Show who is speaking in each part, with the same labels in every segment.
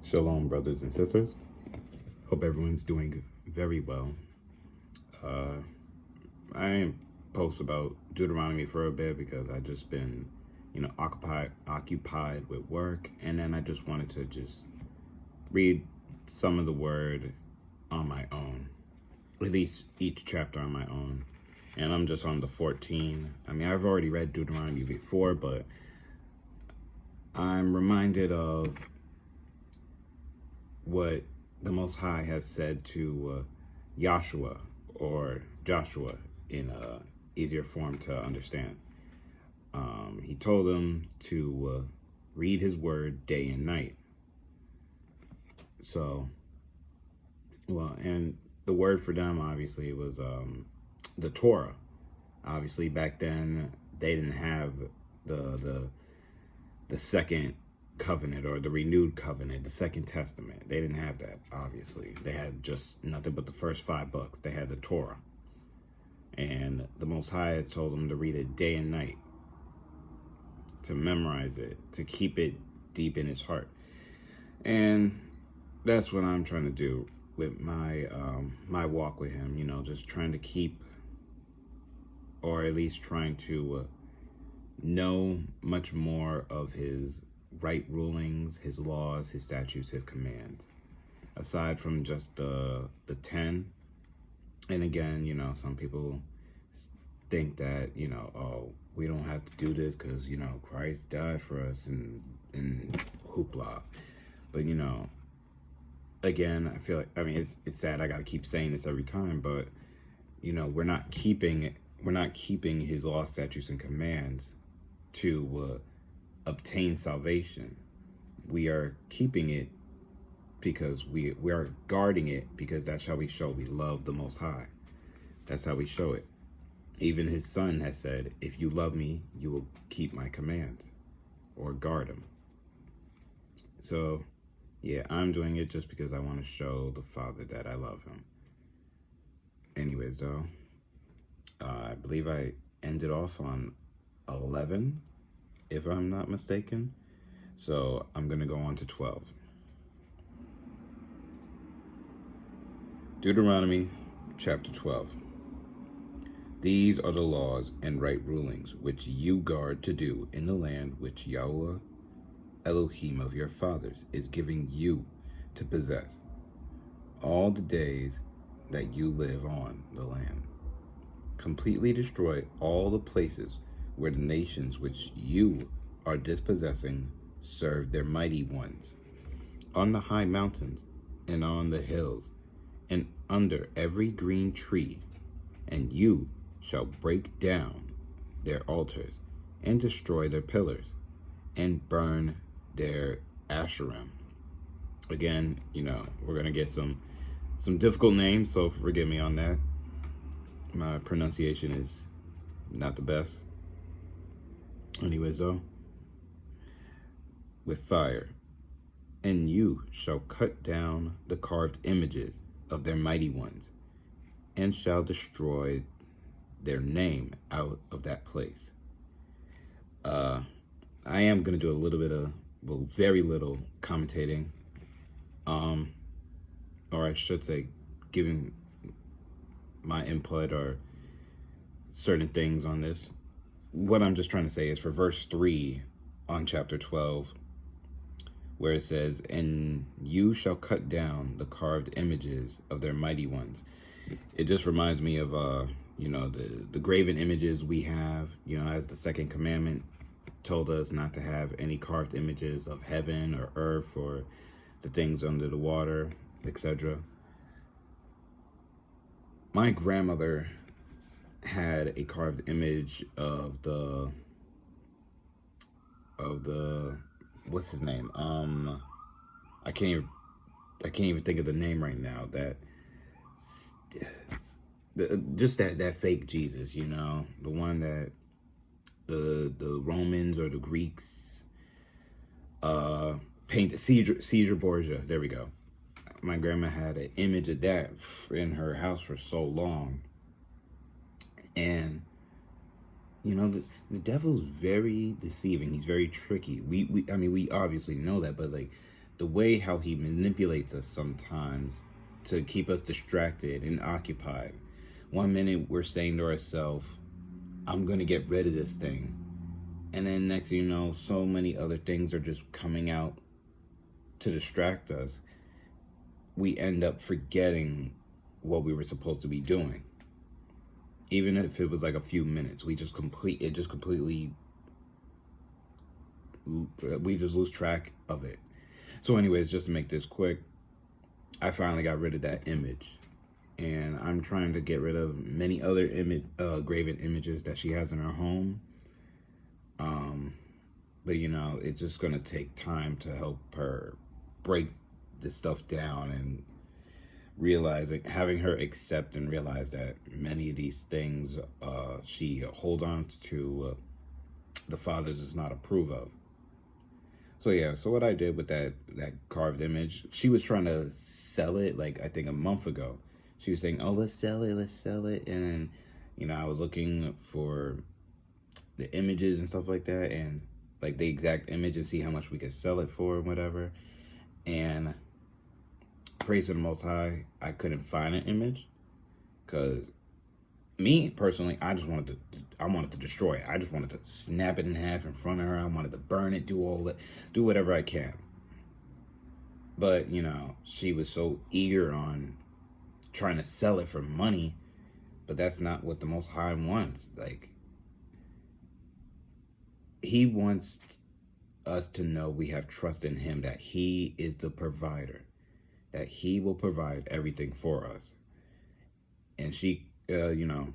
Speaker 1: Shalom, brothers and sisters. Hope everyone's doing very well. I ain't post about Deuteronomy for a bit because I just been, occupied with work, and then I just wanted to just read some of the word on my own, at least each chapter on my own. And I'm just on the 14. I mean, I've already read Deuteronomy before, but I'm reminded of what the Most High has said to Joshua in a easier form to understand. He told him to read his word day and night. So, and the word for them obviously was the Torah. Obviously, back then they didn't have the second covenant or the renewed covenant, the second testament. They didn't have that, obviously. They had just nothing but the first 5 books. They had the Torah. And the Most High has told them to read it day and night, to memorize it, to keep it deep in his heart. And that's what I'm trying to do with my my walk with him, just trying to keep, or at least trying to know much more of his right rulings, his laws, his statutes, his commands, aside from just the 10. And again, some people think that, oh, we don't have to do this because, Christ died for us and hoopla. But, again, I feel like, it's sad I got to keep saying this every time, but, we're not keeping his law, statutes, and commands to obtain salvation. We are keeping it because we are guarding it, because that's how we show we love the Most High. That's how we show it. Even his son has said, if you love me, you will keep my commands or guard them. So, yeah, I'm doing it just because I want to show the Father that I love him. Anyways, though, I believe I ended off on 11, if I'm not mistaken. So I'm going to go on to 12. Deuteronomy chapter 12. These are the laws and right rulings which you guard to do in the land which Yahweh Elohim of your fathers is giving you to possess all the days that you live on the land. Completely destroy all the places where the nations which you are dispossessing serve their mighty ones, on the high mountains and on the hills, and under every green tree, and you shall break down their altars, and destroy their pillars, and burn their Asherim. Again, we're going to get some difficult names, so forgive me on that. My pronunciation is not the best. Anyways, though, with fire, and you shall cut down the carved images of their mighty ones, and shall destroy their name out of that place. I am going to do a little bit of, very little commentating, or I should say giving my input or certain things on this. What I'm just trying to say is for verse 3 on chapter 12, where it says, and you shall cut down the carved images of their mighty ones. It just reminds me of, the graven images we have, as the second commandment told us not to have any carved images of heaven or earth or the things under the water, etc. My grandmother had a carved image of the what's his name? I can't even think of the name right now. That fake Jesus, the one that the Romans or the Greeks painted. Caesar Borgia. There we go. My grandma had an image of that in her house for so long, and the devil's very deceiving. He's very tricky. We obviously know that, but like the way how he manipulates us sometimes to keep us distracted and occupied. One minute we're saying to ourselves, I'm going to get rid of this thing. And then next thing you know, so many other things are just coming out to distract us. We end up forgetting what we were supposed to be doing. Even if it was like a few minutes, we just completely lose track of it. So anyways, just to make this quick, I finally got rid of that image. And I'm trying to get rid of many other graven images that she has in her home. But you know, it's just gonna take time to help her break this stuff down and having her accept and realize that many of these things she hold on to, the fathers does not approve of. So yeah, so what I did with that carved image, she was trying to sell it like I think a month ago. She was saying, "Oh, let's sell it," and then, you know, I was looking for the images and stuff like that, and like the exact image and see how much we could sell it for and whatever. And praise to the Most High, I couldn't find an image because me personally, I wanted to destroy it. I just wanted to snap it in half in front of her. I wanted to burn it, do whatever I can. But you know, she was so eager on trying to sell it for money, but that's not what the Most High wants. Like, he wants us to know we have trust in him, that he is the provider, that he will provide everything for us. And she, you know,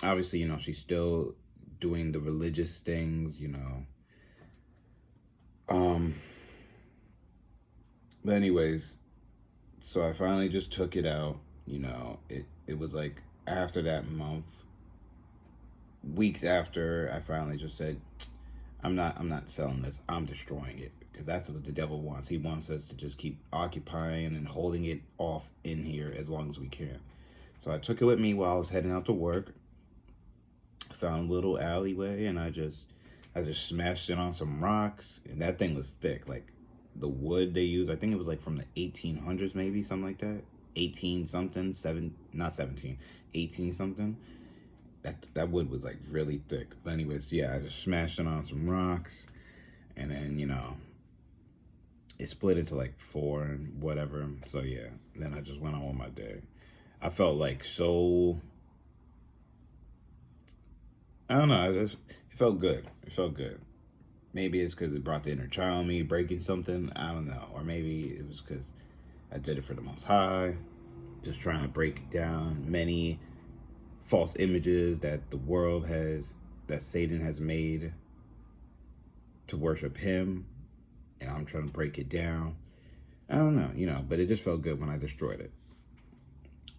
Speaker 1: obviously, you know, she's still doing the religious things, you know. But anyways, so I finally just took it out. You know, it was like after that month, weeks after, I finally just said, I'm not selling this. I'm destroying it, because that's what the devil wants. He wants us to just keep occupying and holding it off in here as long as we can. So I took it with me while I was heading out to work. Found a little alleyway, and I just smashed it on some rocks, and that thing was thick. Like, the wood they used, I think it was like from the 1800s, maybe something like that. 18 something, not 17, 18 something. That wood was like really thick. But anyways, yeah, I just smashed it on some rocks, and then, you know, it split into like 4 and whatever. So yeah, then I just went on with my day. I felt like so, I don't know, it felt good. It felt good. Maybe it's because it brought the inner child in me breaking something. I don't know. Or maybe it was because I did it for the Most High, just trying to break down many false images that the world has, that Satan has made to worship him, and I'm trying to break it down. I don't know, you know, but it just felt good when I destroyed it.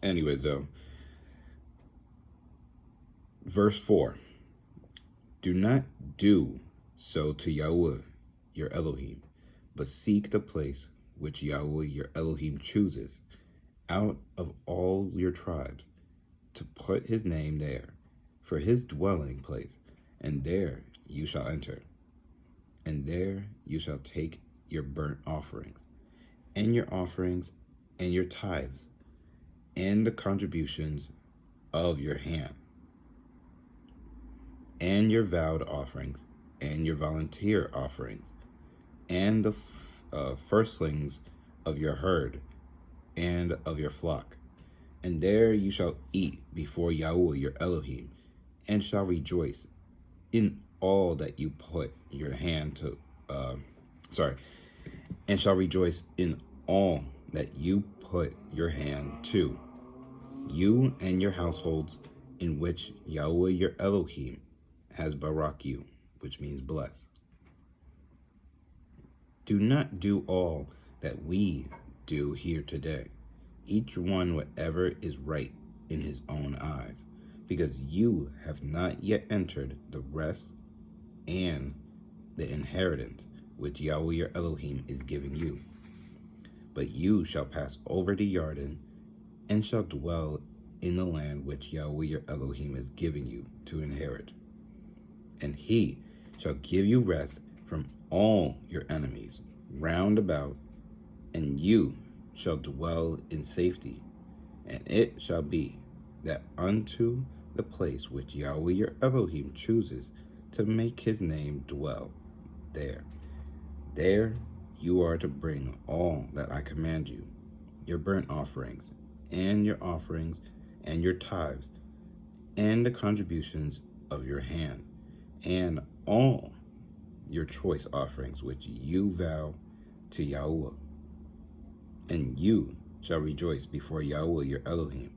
Speaker 1: Anyways, though, verse 4, do not do so to Yahweh, your Elohim, but seek the place which Yahweh, your Elohim, chooses out of all your tribes, to put his name there for his dwelling place, and there you shall enter. And there you shall take your burnt offerings, and your offerings, and your tithes, and the contributions of your hand, and your vowed offerings, and your volunteer offerings, and the firstlings of your herd and of your flock. And there you shall eat before Yahweh your Elohim, and shall rejoice in all that you put your hand to, and shall rejoice in all that you put your hand to, you and your households, in which Yahweh your Elohim has barak you, which means bless. Do not do all that we do here today, each one whatever is right in his own eyes, because you have not yet entered the rest and the inheritance which Yahweh your Elohim is giving you. But you shall pass over the Jordan, and shall dwell in the land which Yahweh your Elohim is giving you to inherit. And he shall give you rest from all your enemies round about, and you shall dwell in safety. And it shall be that unto the place which Yahweh your Elohim chooses to make his name dwell there you are to bring all that I command you, your burnt offerings, and your tithes, and the contributions of your hand, and all your choice offerings which you vow to Yahweh. And you shall rejoice before Yahweh your Elohim,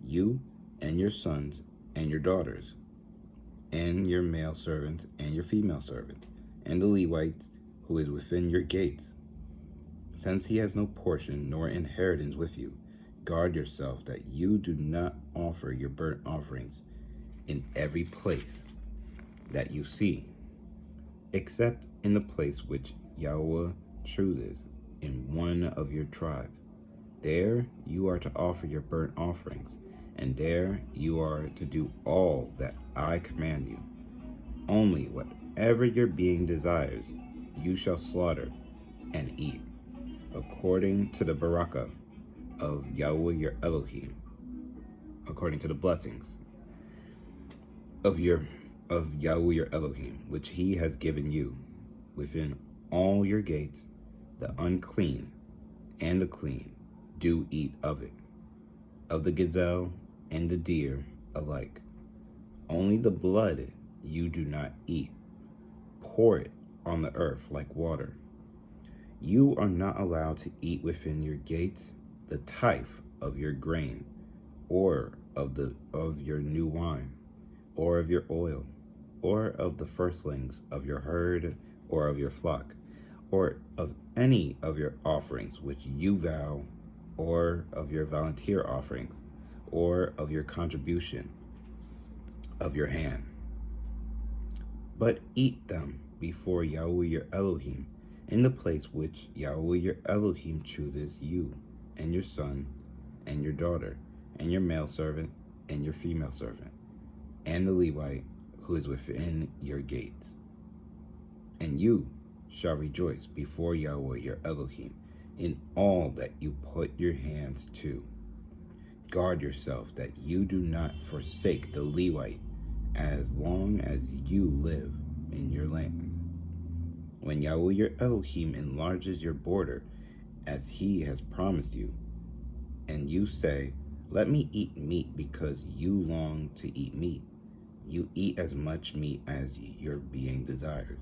Speaker 1: you and your sons and your daughters, and your male servants and your female servants, and the Levites who is within your gates. Since he has no portion nor inheritance with you, guard yourself that you do not offer your burnt offerings in every place that you see, except in the place which Yahweh chooses in one of your tribes. There you are to offer your burnt offerings, and there you are to do all that I command you. Only whatever your being desires, you shall slaughter and eat, according to the barakah of Yahweh your Elohim, according to the blessings of Yahweh your Elohim, which he has given you within all your gates. The unclean and the clean do eat of it, of the gazelle and the deer alike. Only the blood you do not eat. Pour it on the earth like water. You are not allowed to eat within your gates the tithe of your grain, or of your new wine, or of your oil, or of the firstlings of your herd, or of your flock, or of any of your offerings which you vow, or of your volunteer offerings, or of your contribution of your hand. But eat them before Yahweh your Elohim, in the place which Yahweh your Elohim chooses, you and your son and your daughter, and your male servant and your female servant, and the Levite who is within your gates. And you shall rejoice before Yahweh your Elohim in all that you put your hands to. Guard yourself that you do not forsake the Levite as long as you live in your land. When Yahweh your Elohim enlarges your border as he has promised you, and you say, let me eat meat because you long to eat meat, you eat as much meat as your being desires.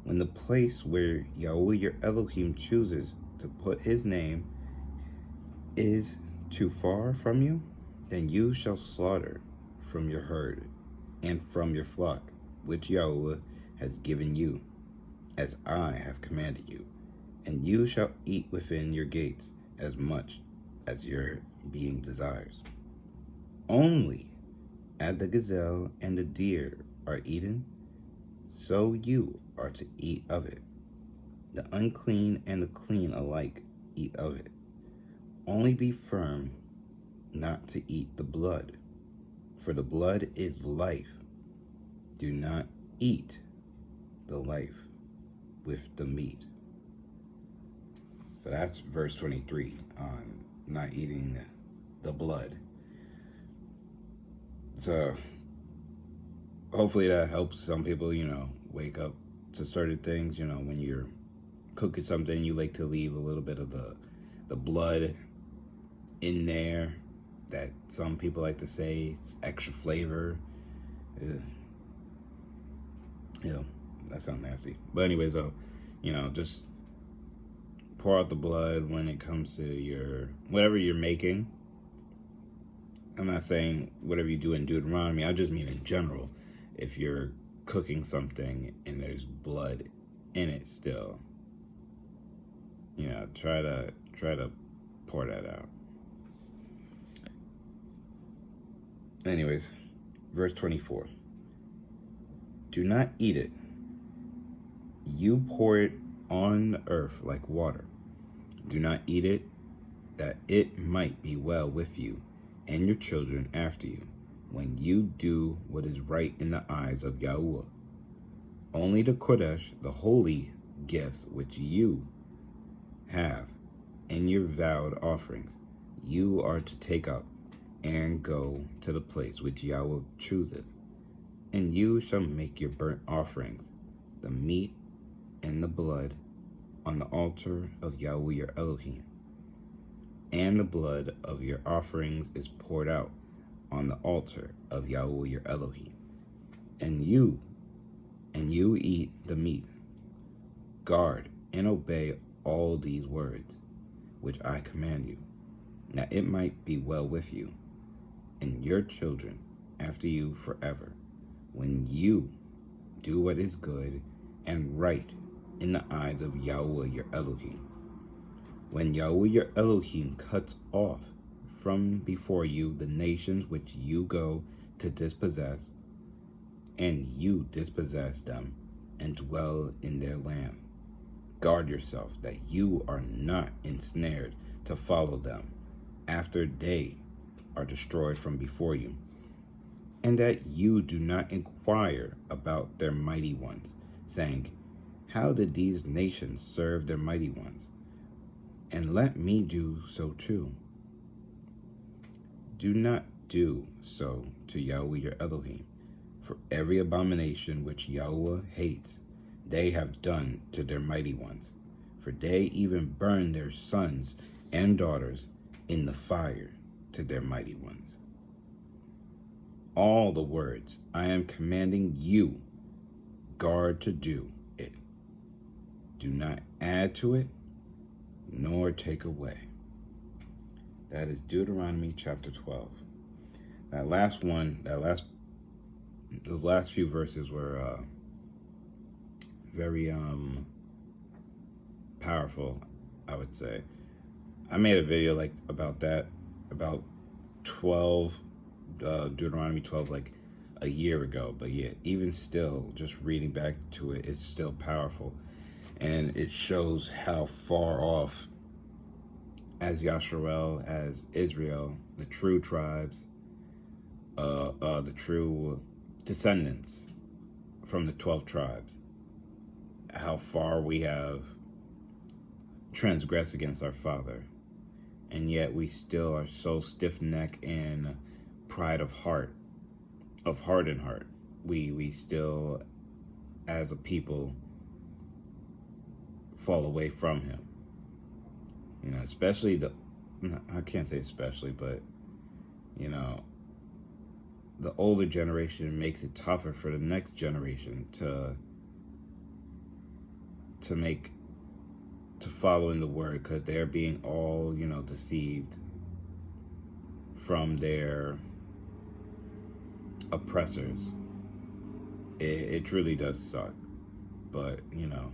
Speaker 1: When the place where Yahweh your Elohim chooses to put his name is too far from you, then you shall slaughter from your herd and from your flock, which Yahweh has given you, as I have commanded you, and you shall eat within your gates as much as your being desires. Only as the gazelle and the deer are eaten, so you are to eat of it. The unclean and the clean alike eat of it. Only be firm not to eat the blood, for the blood is life. Do not eat the life with the meat. So that's verse 23 on not eating the blood. So hopefully that helps some people, wake up to certain things. When you're cooking something, you like to leave a little bit of the blood in there. That some people like to say it's extra flavor. That sounds nasty. But anyways, just pour out the blood when it comes to whatever you're making. I'm not saying whatever you do in Deuteronomy. I just mean in general. If you're cooking something and there's blood in it still, try to pour that out. Anyways, verse 24. Do not eat it. You pour it on the earth like water. Do not eat it, that it might be well with you and your children after you, when you do what is right in the eyes of Yahuwah. Only the Kodesh, the holy gifts which you have in your vowed offerings, you are to take up and go to the place which Yahweh chooseth, and you shall make your burnt offerings, the meat and the blood, on the altar of Yahweh your Elohim. And the blood of your offerings is poured out on the altar of Yahweh your Elohim. And you eat the meat. Guard and obey all these words, which I command you, that it might be well with you, and your children after you forever, when you do what is good and right in the eyes of Yahweh your Elohim. When Yahweh your Elohim cuts off from before you the nations which you go to dispossess, and you dispossess them and dwell in their land, guard yourself that you are not ensnared to follow them after they are destroyed from before you, and that you do not inquire about their mighty ones, saying, how did these nations serve their mighty ones? And let me do so too. Do not do so to Yahweh your Elohim, for every abomination which Yahweh hates, they have done to their mighty ones, for they even burn their sons and daughters in the fire to their mighty ones. All the words I am commanding you, guard to do it. Do not add to it, nor take away. That is Deuteronomy chapter 12. Those last few verses were very powerful, I would say. I made a video about that, about 12, Deuteronomy 12, like a year ago. But yeah, even still, just reading back to it, it's still powerful. And it shows how far off, as Yasharel, as Israel, the true tribes, the true descendants from the 12 tribes, how far we have transgressed against our Father. And yet we still are so stiff-necked and pride of heart and heart. We still, as a people, fall away from him. You know, especially I can't say especially, but, you know, the older generation makes it tougher for the next generation to follow in the word, because they're being all, you know, deceived from their oppressors. It truly does suck. But, you know,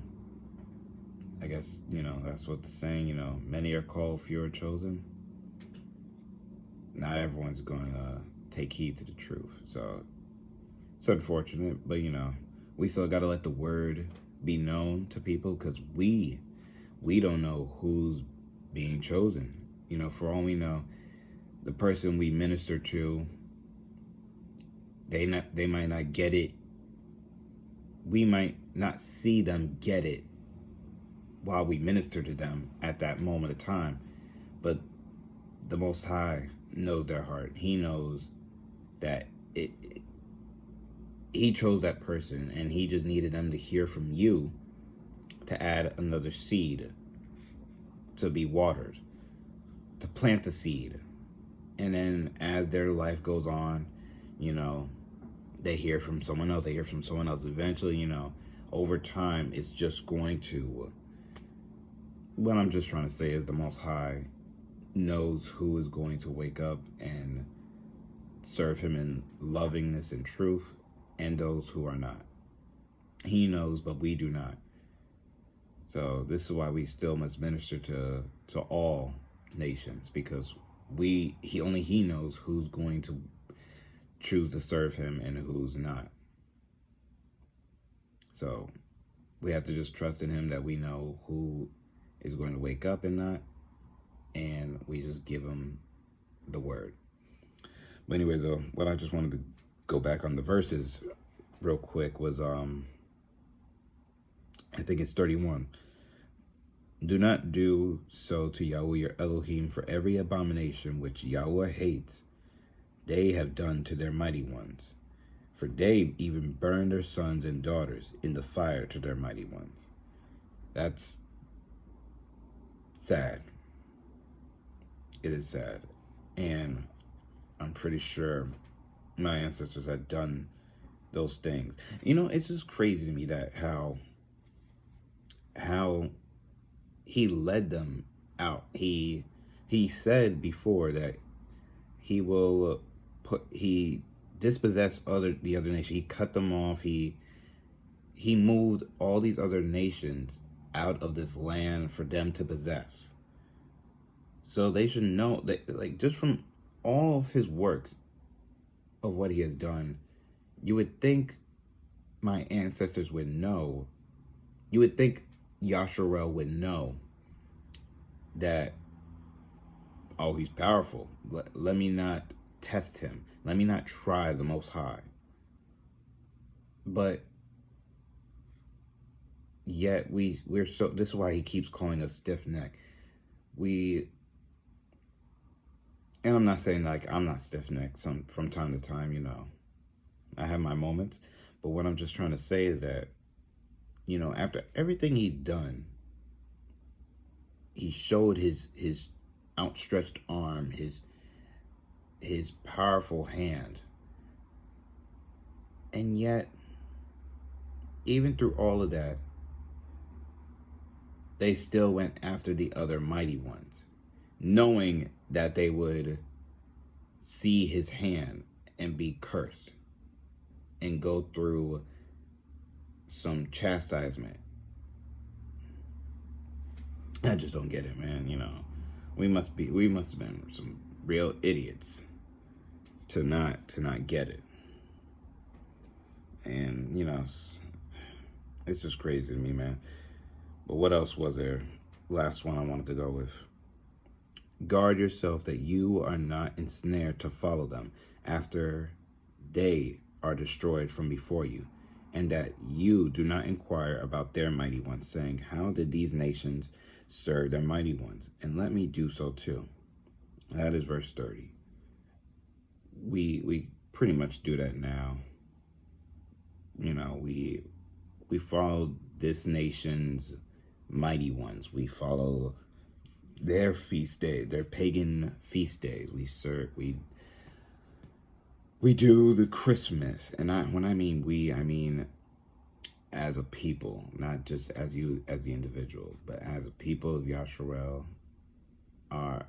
Speaker 1: I guess, you know, that's what the saying, you know, many are called, few are chosen. Not everyone's going to take heed to the truth. So it's unfortunate, but, you know, we still got to let the word be known to people, because we don't know who's being chosen. You know, for all we know, the person we minister to, they might not get it. We might not see them get it while we minister to them at that moment of time. But the Most High knows their heart. He knows that he chose that person, and he just needed them to hear from you to add another seed to be watered, to plant the seed. And then as their life goes on, you know, they hear from someone else, Eventually, you know, over time, it's just going to, what I'm just trying to say is the Most High knows who is going to wake up and serve him in lovingness and truth, and those who are not. He knows, but we do not. So this is why we still must minister to all nations, because he knows who's going to choose to serve him and who's not. So we have to just trust in him that we know who is going to wake up and not, and we just give him the word. But anyways, though, what I just wanted to go back on the verses real quick was I think it's 31. Do not do so to Yahweh your Elohim, for every abomination which Yahweh hates, they have done to their mighty ones. For they even burn their sons and daughters in the fire to their mighty ones. That's sad. It is sad. And I'm pretty sure my ancestors had done those things. It's just crazy to me that how he led them out. He said before that he will he dispossessed the other nation. He cut them off. He moved all these other nations out of this land for them to possess. So they should know that, like, just from all of his works of what he has done, you would think my ancestors would know. You would think Yasharel would know that, oh, he's powerful. Let me not test him. Let me not try the Most High. But yet we're so, this is why he keeps calling us stiff-necked. And I'm not saying like I'm not stiff-necked from time to time, I have my moments. But what I'm just trying to say is that, after everything he's done, he showed his outstretched arm, his powerful hand. And yet, even through all of that, they still went after the other mighty ones, knowing that they would see his hand and be cursed and go through some chastisement. I just don't get it, man. We must have been some real idiots to not get it. And it's just crazy to me, man. But what else was there? Last one I wanted to go with. Guard yourself that you are not ensnared to follow them after they are destroyed from before you, and that you do not inquire about their mighty ones, saying, how did these nations serve their mighty ones? And let me do so too. That is verse 30. We pretty much do that now. We follow this nation's mighty ones. We follow their feast day, their pagan feast days. We do the Christmas, and when I mean we, I mean as a people, not just as the individual, but as a people of Yasharel, are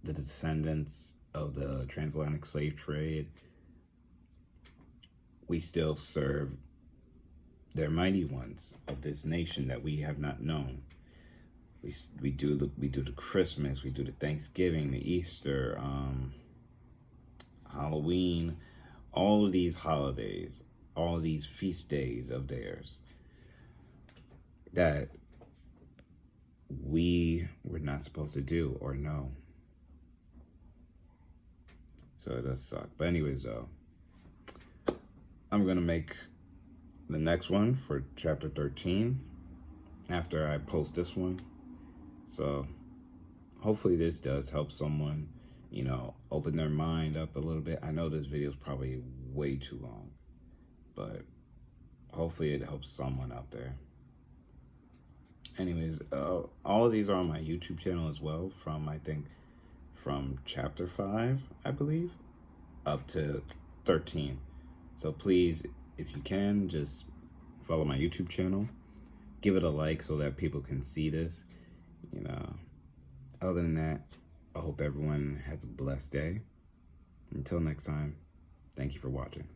Speaker 1: the descendants of the transatlantic slave trade. We still serve their mighty ones of this nation that we have not known. We do the Christmas, we do the Thanksgiving, the Easter, Halloween, all of these holidays, all of these feast days of theirs that we were not supposed to do or know. So it does suck. But anyways, though, I'm going to make the next one for chapter 13 after I post this one. So hopefully this does help someone, open their mind up a little bit. I know this video is probably way too long, but hopefully it helps someone out there. Anyways, all of these are on my YouTube channel as well, from chapter 5, I believe, up to 13. So please, if you can, just follow my YouTube channel. Give it a like so that people can see this. Other than that, I hope everyone has a blessed day. Until next time, thank you for watching.